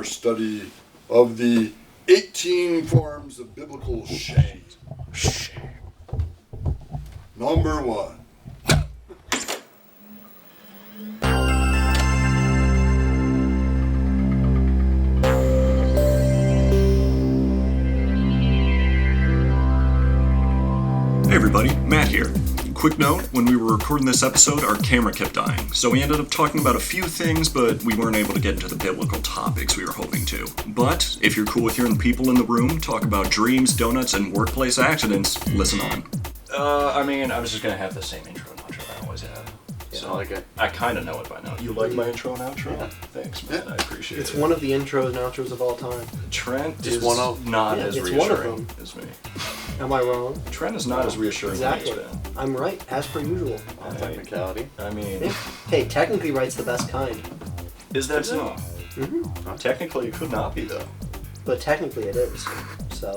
our study of the 18 forms of biblical shame. Number 1. Hey everybody, Matt here. Quick note, when we were recording this episode, our camera kept dying, so we ended up talking about a few things, but we weren't able to get into the biblical topics we were hoping to. But, if you're cool with hearing the people in the room talk about dreams, donuts, and workplace accidents, listen on. I was just gonna have the same intro and outro I always have. Yeah, So I like it. I kind of know it by now. You like my intro and outro? Yeah. Thanks, man. I appreciate it. It's one of the intros and outros of all time. Trent Just is one of- not Yeah, as it's one of reassuring them. as me. Am I wrong? Trent is not as reassuring Exactly. as me as Ben. I'm right, as per usual. On technicality. I mean, Yeah. Hey, technically right's the best kind. is that so? Mm-hmm. Technically, it could not be though. But technically it is. So,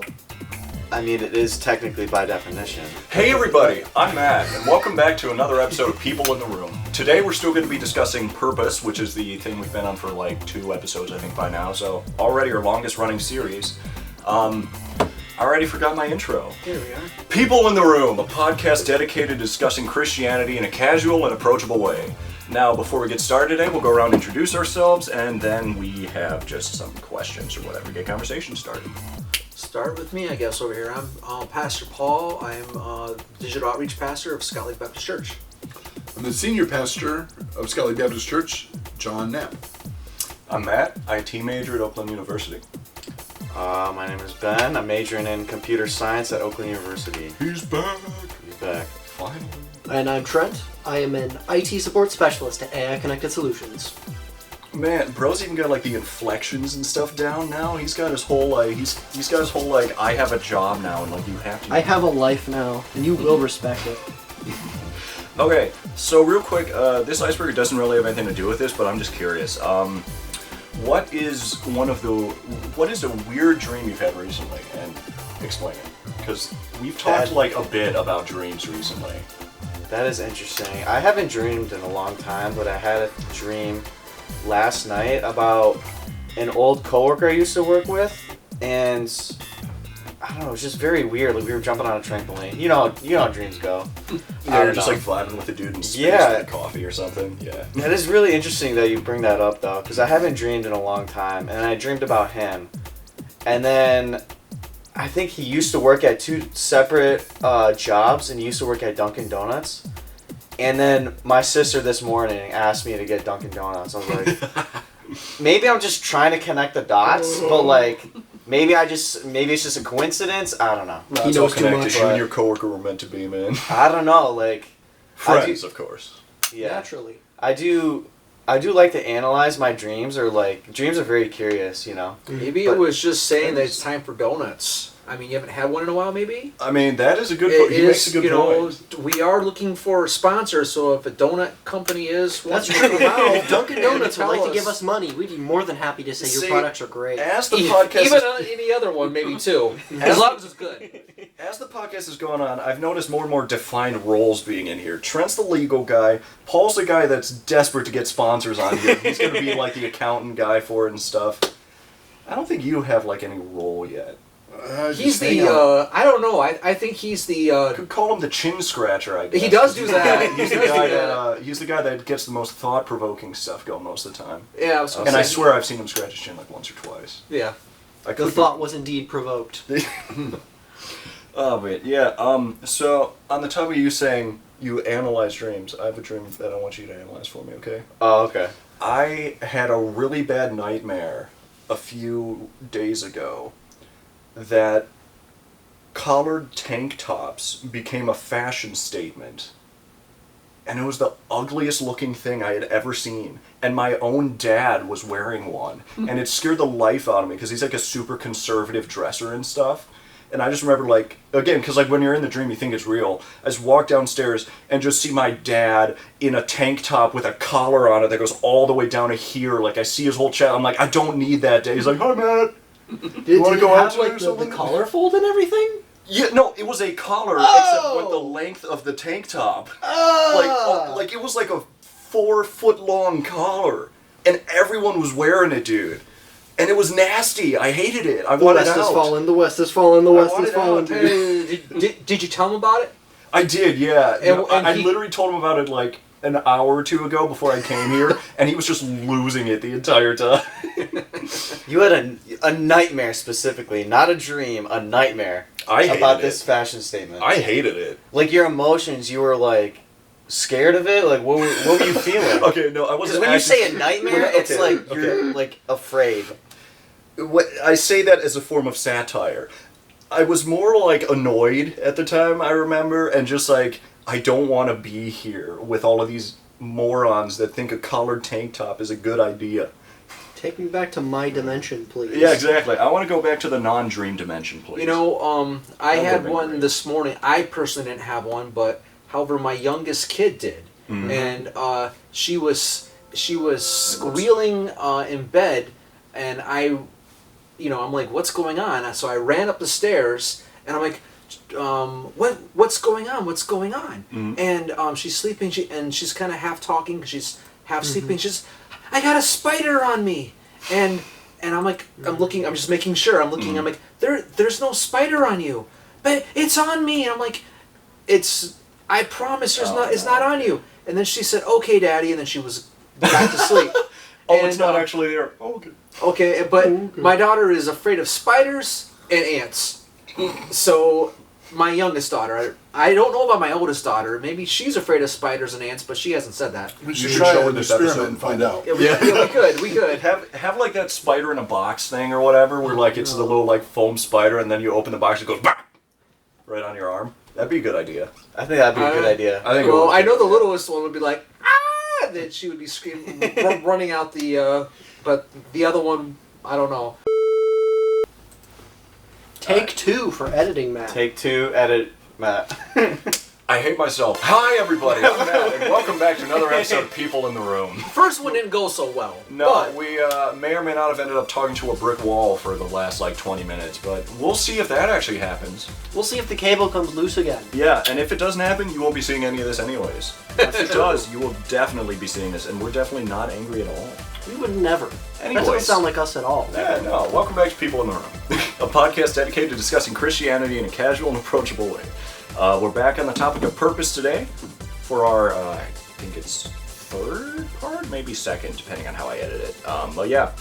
I mean, it is technically by definition. Hey everybody, I'm Matt, and welcome back to another episode of People in the Room. Today we're still going to be discussing purpose, which is the thing we've been on for like 2 episodes I think by now, so already our longest running series. I already forgot my intro. here we are. People in the Room, a podcast dedicated to discussing Christianity in a casual and approachable way. Now, before we get started today, we'll go around and introduce ourselves, and then we have just some questions or whatever to get conversation started. Start with me, I guess, over here. I'm Pastor Paul. I'm digital outreach pastor of Scott Lake Baptist Church. I'm the senior pastor of Scott Lake Baptist Church, Jon Knapp. I'm Matt, IT major at Oakland University. My name is Ben. I'm majoring in computer science at Oakland University. He's back. He's back. Finally. And I'm Trent. I am an IT support specialist at AI Connected Solutions. Man, bro's even got like the inflections and stuff down now. He's got his whole like he's got his whole like I have a job now and like you have to. I have a life now, and you will respect it. Okay, so real quick, this icebreaker doesn't really have anything to do with this, but I'm just curious. What is a weird dream you've had recently, and explain it? Because we've talked like a bit about dreams recently. That is interesting. I haven't dreamed in a long time, but I had a dream last night about an old coworker I used to work with, and I don't know, it was just very weird. Like we were jumping on a trampoline. You know how dreams go. You're just like vibing with the dude in space Yeah. with coffee or something. Yeah. That is really interesting that you bring that up, though, because I haven't dreamed in a long time, and I dreamed about him. And then I think he used to work at 2 separate jobs, and he used to work at Dunkin' Donuts. And then my sister this morning asked me to get Dunkin' Donuts. I was like, maybe I'm just trying to connect the dots, but like, maybe it's just a coincidence. I don't know. That's He knows how too connected much. you and your coworker were meant to be, man. I don't know. Like, Friends, of course. yeah. Naturally. I do like to analyze my dreams, or like dreams are very curious, you know. Maybe But- it was just saying that it's time for donuts. I mean, you haven't had one in a while, maybe? I mean, that is a good It point. He makes a good point. we are looking for sponsors, so if a donut company is That's wanting to true. come out, If Dunkin' Donuts would tell like to us. give us money, we'd be more than happy to say See, your products are great. As the podcast even is, any other one, maybe too, as long as it's good. as the podcast is going on, I've noticed more and more defined roles being in here. Trent's the legal guy. Paul's the guy that's desperate to get sponsors on here. He's going to be like the accountant guy for it and stuff. I don't think you have like any role yet. He's Just hang the, out. I don't know, I think he's the, You could call him the chin scratcher, I guess. he does do that. He's the He does guy do that. he's the guy that gets the most thought-provoking stuff going most of the time. Yeah, I was And I swear I've seen him scratch his chin like once or twice. Yeah. I The could thought was indeed provoked. Oh, wait, yeah, so on the topic of you saying you analyze dreams, I have a dream that I want you to analyze for me, okay? Oh, okay. I had a really bad nightmare a few days ago that collared tank tops became a fashion statement. And it was the ugliest looking thing I had ever seen. And my own dad was wearing one. And it scared the life out of me because he's like a super conservative dresser and stuff. And I just remember, like, again, because like when you're in the dream, you think it's real. I just walk downstairs and just see my dad in a tank top with a collar on it that goes all the way down to here. Like, I see his whole chest. I'm like, I don't need that day. He's like, hi, Matt. Did wanna it go out have today like or the something? collar fold and everything? Yeah, no, it was a collar, except with the length of the tank top. Like it was like a 4-foot long collar, and everyone was wearing it, dude. And it was nasty. I hated it. I The wanted West out. has fallen. The West has fallen. The West has wanted fallen. out, dude. Did you tell him about it? I did, yeah. And I he- literally told him about it like an hour or two ago before I came here, and he was just losing it the entire time. You had a nightmare specifically, not a dream, a nightmare I hated about it. this fashion statement. I hated it. Like your emotions, you were like scared of it. Like what were you feeling? Okay, no, I Because wasn't. when you actually- say a nightmare, it's Okay, like okay. you're like afraid. What I say that as a form of satire. I was more like annoyed at the time, I remember, and just like, I don't want to be here with all of these morons that think a collared tank top is a good idea. Take me back to my dimension, please. Yeah, exactly. I want to go back to the non-dream dimension, please. You know, I That had would've been one great. this morning. I personally didn't have one, but however, my youngest kid did, Mhm. and she was squealing in bed, and I'm like, what's going on? So I ran up the stairs, and I'm like, what's going on? What's going on? Mhm. And she's sleeping, and she's kind of half talking, she's half sleeping. She's, I got a spider on me, and I'm like, I'm looking, I'm just making sure, I'm looking, I'm like, there's no spider on you, but it's on me, and I'm like, I promise it's not on you. And then she said, okay, Daddy, and then she was back to sleep. Oh, And, it's not actually there. Oh, okay. Okay, but my daughter is afraid of spiders and ants. So, my youngest daughter, I don't know about my oldest daughter. Maybe she's afraid of spiders and ants, but she hasn't said that. We You should should try show her an this experiment episode and find out. Yeah, we could. Have like that spider in a box thing or whatever, where like it's the little like foam spider, and then you open the box and it goes bah! Right on your arm. That'd be a good idea. I think that'd be a good idea. I think. it Well, would I be. know the littlest one would be like, ah! Then she would be screaming, running out the, but the other one, I don't know. Take two for editing, Matt. Take two, edit, Matt. I hate myself. Hi everybody, I'm Matt, and welcome back to another episode of People in the Room. First one didn't go so well. No, but we may or may not have ended up talking to a brick wall for the last like 20 minutes, but we'll see if that actually happens. We'll see if the cable comes loose again. Yeah, and if it doesn't happen, you won't be seeing any of this anyways. If it does, you will definitely be seeing this, and we're definitely not angry at all. We would never. Anyways. That doesn't sound like us at all. Yeah, no. Welcome back to People in the Room, a podcast dedicated to discussing Christianity in a casual and approachable way. We're back on the topic of purpose today for our, I think it's third part, maybe second, depending on how I edit it. But yeah,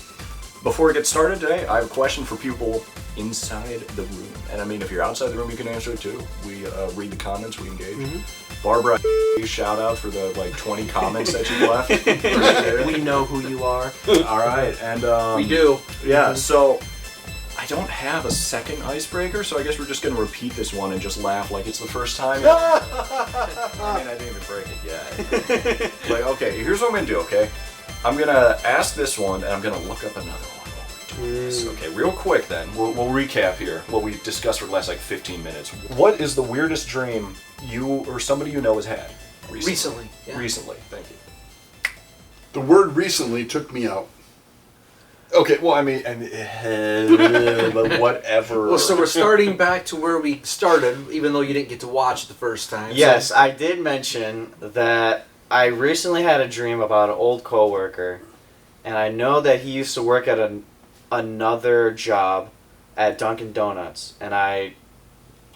before we get started today, I have a question for people inside the room. And I mean, if you're outside the room, you can answer it too. We read the comments, we engage. Barbara, shout out for the like 20 comments that you left. We know who you are. All right, and we do. yeah, so I don't have a second icebreaker, so I guess we're just gonna repeat this one and just laugh like it's the first time. I mean, I didn't even break it yet. Like, okay, here's what I'm gonna do, okay? I'm gonna ask this one, and I'm gonna look up another one while we're doing this. Okay, real quick then, we'll recap here what we discussed for the last like 15 minutes. What is the weirdest dream you or somebody you know has had Recently. Yeah. Recently, thank you. The word recently took me out. Okay, well, I mean, but whatever. Well, so we're starting back to where we started, even though you didn't get to watch it the first time. Yes, So, I did mention that I recently had a dream about an old coworker, and I know that he used to work at another job at Dunkin' Donuts. And I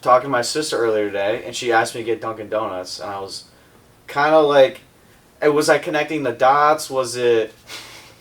talked to my sister earlier today, and she asked me to get Dunkin' Donuts, and I was kind of like, was I connecting the dots? Was it?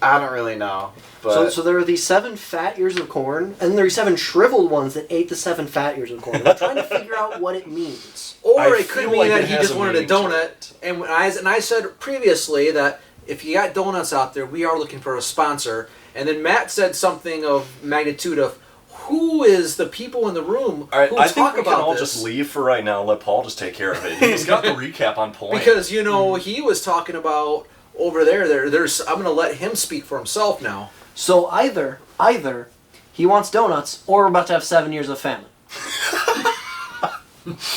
I don't really know. But So there are these 7 fat ears of corn, and there are 7 shriveled ones that ate the 7 fat ears of corn. We're trying to figure out what it means. Or I it could feel mean like that it he has just a wanted a meaning to donut. And I said previously that if you got donuts out there, we are looking for a sponsor. And then Matt said something of magnitude of who is the people in the room All right, who I talk think we can about all this. just leave for right now and let Paul just take care of it. He's got the recap on point. Because he was talking about over there's I'm gonna let him speak for himself now. So either he wants donuts, or we're about to have 7 years of famine.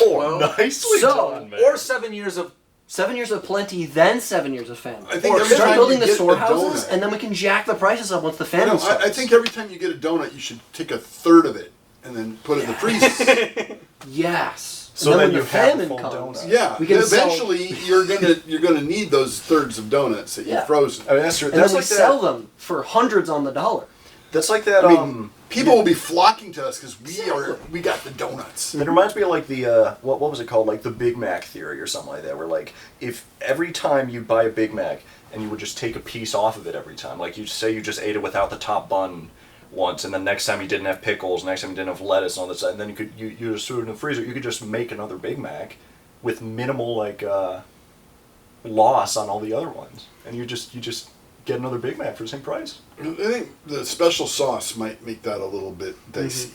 Well, nicely so- done, man. Or 7 years of 7 years of plenty, then 7 years of famine. I think Or every start time building you the get a storehouses, donut- and then we can jack the prices up once the famine No, starts. I think every time you get a donut, you should take a third of it and then put it in the freezer. Yes. So and then when you the have famine full comes, donut. Yeah, We can sell- eventually you're gonna need those thirds of donuts that Yeah. you've frozen. I mean, that's true. and then That's we like sell them for hundreds on the dollar. That's like that. I mean, people will be flocking to us because we got the donuts. It reminds me of like the what was it called, like the Big Mac theory or something like that, where like if every time you buy a Big Mac and you would just take a piece off of it every time, like you say you just ate it without the top bun once, and then next time you didn't have pickles, next time you didn't have lettuce on the side, and then you just threw it in the freezer, you could just make another Big Mac with minimal like loss on all the other ones, and you just get another Big Mac for the same price. I think the special sauce might make that a little bit dicey.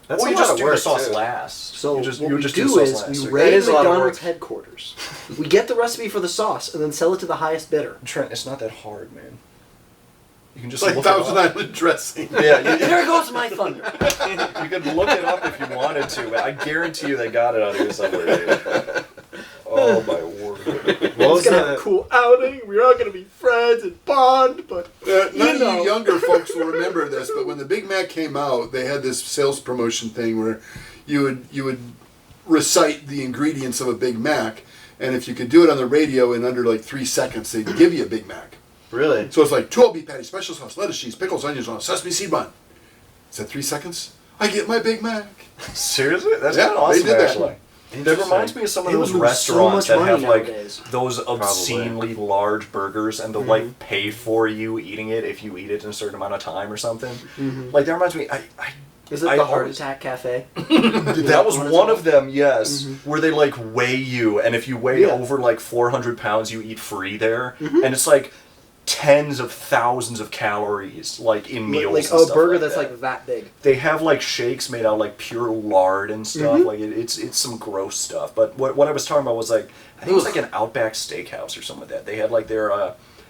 That's Or a you lot just of do work, the sauce too. last. So you just, what you we just do the sauce is last. we So- raid is a lot of McDonald's work. headquarters. We get the recipe for the sauce and then sell it to the highest bidder. Trent, it's not that hard, man. You can It's just like look Thousand it up. Island dressing. Yeah, There goes my thunder. you could look it up if you wanted to, but I guarantee you they got it out here somewhere, dude. Oh my word. What was It's gonna have a the, cool outing. We're all gonna be friends and bond, but None know. of you younger folks will remember this, but when the Big Mac came out, they had this sales promotion thing where you would recite the ingredients of a Big Mac, and if you could do it on the radio in under like 3 seconds, they'd give you a Big Mac. really? So it's like 2 all beef patties, special sauce, lettuce, cheese, pickles, onions on a sesame seed bun. Is that 3 seconds? I get my Big Mac. Seriously? That's Yeah, kind of awesome, they did that. actually. That reminds me of some of They those would lose so restaurants much that money have like nowadays. those obscenely large burgers, and they'll like pay for you eating it if you eat it in a certain amount of time or something. Like that reminds me. is it I the Heart always- Attack Cafe? That was one of them, yes, where they like weigh you, and if you weigh Yeah. over like 400 pounds, you eat free there, and it's like tens of thousands of calories, like in meals. Like and a stuff burger like that's that. like that big. They have like shakes made out of like pure lard and stuff. Like it's some gross stuff. But what I was talking about was like I think it was like an Outback Steakhouse or something like that. They had like their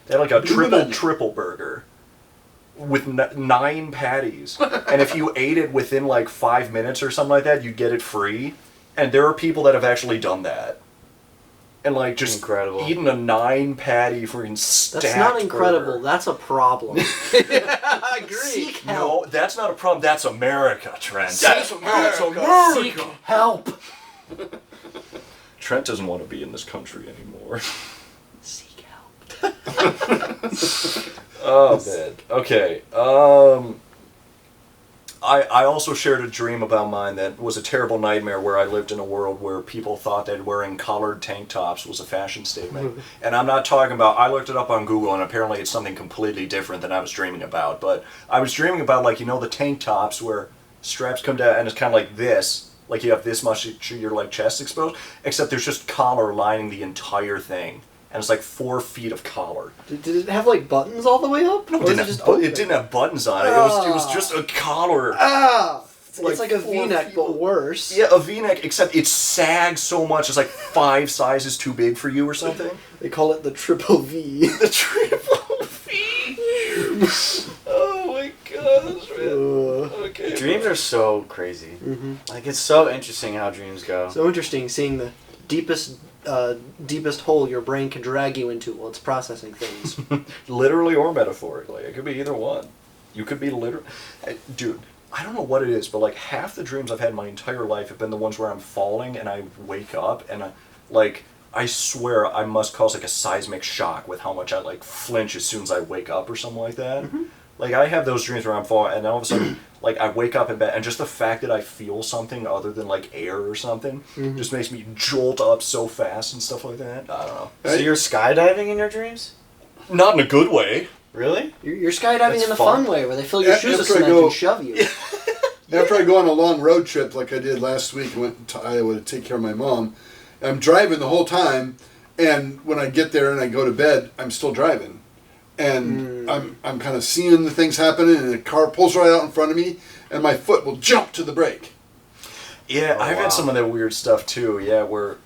they had like a triple burger with 9 patties, and if you ate it within like 5 minutes or something like that, you'd get it free. And there are people that have actually done that. And like just Incredible. eating a 9 patty freaking stacked That's not incredible. burger. That's a problem. I agree. Seek help. No, that's not a problem. That's America, Trent. That's America. Seek help. Trent doesn't want to be in this country anymore. Seek help. Oh, man. Okay. I also shared a dream about mine that was a terrible nightmare where I lived in a world where people thought that wearing collared tank tops was a fashion statement. And I'm not talking about, I looked it up on Google and apparently it's something completely different than I was dreaming about. But I was dreaming about, like, you know, the tank tops where straps come down and it's kind of like this. Like you have this much of your like chest exposed, except there's just collar lining the entire thing. And it's like 4 feet of collar. Did it have like buttons all the way up? No, Or is it didn't have buttons on it. It was just a collar. Ah! Like It's like a 4 V-neck, feet but long. worse. Yeah, a V-neck, except it sags so much. It's like 5 sizes too big for you or something. They call it the triple V. The triple V. Oh my gosh, man. Okay. Dreams are so crazy. Like it's so interesting how dreams go. So interesting seeing the deepest hole your brain can drag you into while it's processing things. Literally or metaphorically. It could be either one. You could be literally... Dude, I don't know what it is, but like half the dreams I've had my entire life have been the ones where I'm falling and I wake up and I swear I must cause like a seismic shock with how much I like flinch as soon as I wake up or something like that. Like I have those dreams where I'm falling and all of a sudden like I wake up in bed and just the fact that I feel something other than like air or something just makes me jolt up so fast and stuff like that. I don't know. So you're skydiving in your dreams? Not in a good way. Really? You're skydiving That's in the fun. fun way where they fill your shoes with After I cement go- and shove you. After I go on a long road trip like I did last week, I went to Iowa to take care of my mom. I'm driving the whole time, and when I get there and I go to bed, I'm still driving. And I'm kind of seeing the things happening, and the car pulls right out in front of me, and my foot will jump to the brake. Yeah, Oh, I've wow. had some of that weird stuff too. Yeah, where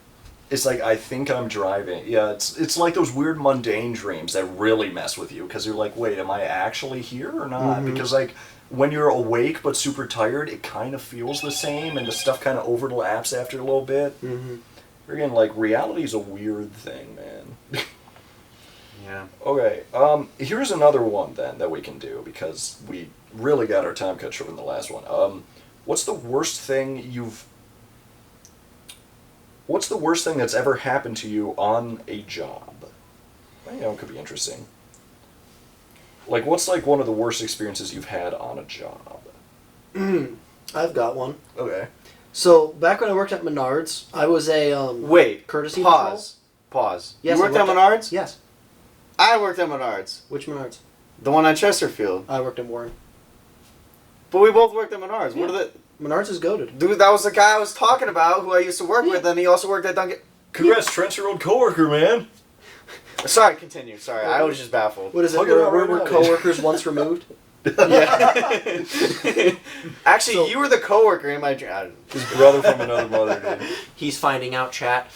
it's like I think I'm driving. Yeah, it's like those weird mundane dreams that really mess with you because you're like, wait, am I actually here or not? Because like when you're awake but super tired, it kind of feels the same, and the stuff kind of overlaps after a little bit. Again, like reality is a weird thing, man. Yeah. Okay, here's another one then that we can do because we really got our time cut short in the last one. What's the worst thing that's ever happened to you on a job? Well, you know, it could be interesting. Like, what's like one of the worst experiences you've had on a job? I've got one. Okay. So back when I worked at Menards, I was a Wait. courtesy Pause. Yes, You I worked at worked Menards? Yes. I worked at Menards. Which Menards? The one on Chesterfield. I worked in Warren. But we both worked at Menards. Yeah. What are the... Menards is goated. Dude, that was the guy I was talking about who I used to work with, and he also worked at Dunkin'. Congrats, Trent's your old coworker, man. Sorry, continue. Sorry, I was just baffled. What is it? Hug it out Were right now, coworkers once removed? Yeah. Actually, you were the coworker in my job. His brother from another mother, dude. He's finding out, chat.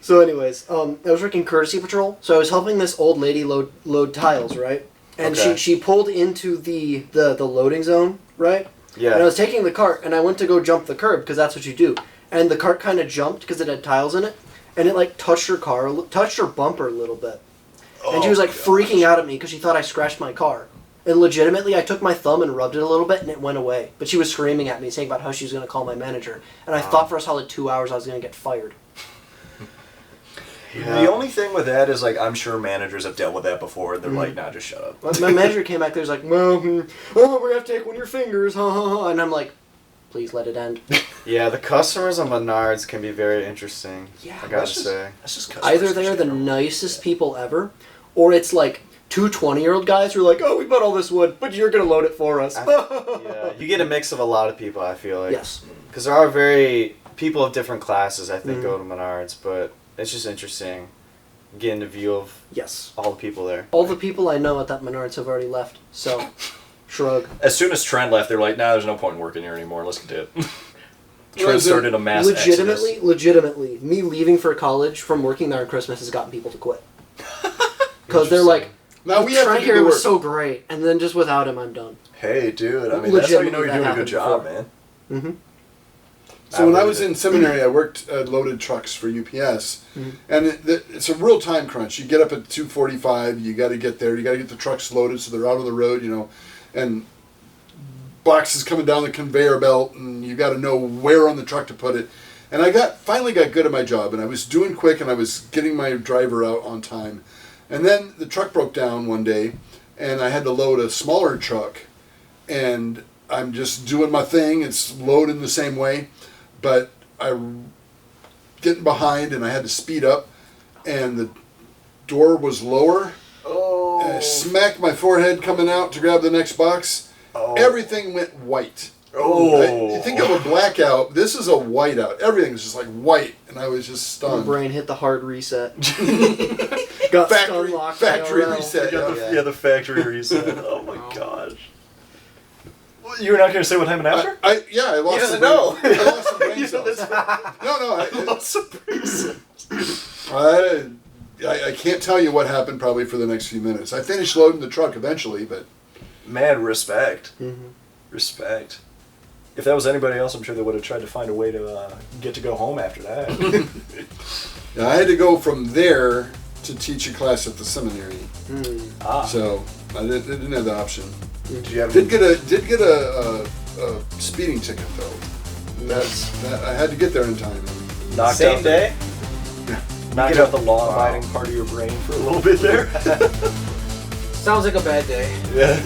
So, anyways, I was working courtesy patrol, so I was helping this old lady load tiles, right? And Okay. she pulled into the loading zone, right? Yeah. And I was taking the cart, and I went to go jump the curb because that's what you do. And the cart kind of jumped because it had tiles in it, and it like touched her bumper a little bit. And she was like freaking out at me because she thought I scratched my car. And legitimately, I took my thumb and rubbed it a little bit, and it went away. But she was screaming at me, saying about how she was going to call my manager. And I thought for a solid 2 hours I was going to get fired. The only thing with that is, like, I'm sure managers have dealt with that before, and they're like, nah, just shut up. My manager came back there, was like, well, we're going to have to take one of your fingers, ha ha ha. And I'm like, please let it end. Yeah, the customers on Menards can be very interesting. Yeah, I gotta say. That's just Either they are the nicest people ever, or it's like two 20-year-old guys who are like, oh, we bought all this wood, but you're going to load it for us. Yeah, you get a mix of a lot of people, I feel like. Yes. Because there are people of different classes, I think, go to Menards, but it's just interesting getting a view of Yes. all the people there. All the people I know at that Menards have already left, so shrug. As soon as Trent left, they're like, nah, there's no point in working here anymore. Let's get it. Trent started a mass Legitimately, me leaving for college from working there on Christmas has gotten people to quit. Because they're like, Now we have to Trent do here the was work. so great, and then just without him, I'm done. Hey, dude, I mean, that's how you know Legitimately, you're doing that a good happened job, before. man. Mm-hmm. So when I was in seminary, I worked loaded trucks for UPS, and it's a real time crunch. You get up at 2:45. You got to get there. You got to get the trucks loaded so they're out on the road, and boxes coming down the conveyor belt, and you got to know where on the truck to put it. And I finally got good at my job, and I was doing quick, and I was getting my driver out on time. And then the truck broke down one day, and I had to load a smaller truck, and I'm just doing my thing. It's loading the same way. But I'm getting behind, and I had to speed up, and the door was lower. Oh. And I smacked my forehead coming out to grab the next box. Oh. Everything went white. Oh. You think of a blackout. This is a whiteout. Everything was just like white, and I was just My stunned. brain hit the hard reset. Got Factory stun locked factory IRL. reset. Yeah, the factory reset. Oh my gosh. You were not going to say what happened after? I lost doesn't some know. brain, I lost some brain You know, cells. that's No, I, lots of reasons. I can't tell you what happened probably for the next few minutes. I finished loading the truck eventually, but Man, respect. Mm-hmm. Respect. If that was anybody else, I'm sure they would have tried to find a way to get to go home after that. yeah, I had to go from there to teach a class at the seminary. Ah. So I didn't have the option. Did you have Did get a speeding ticket though. That I had to get there in time. knocked Same out day? knocked out the law-abiding part of your brain for a little bit there? Sounds like a bad day. Yeah.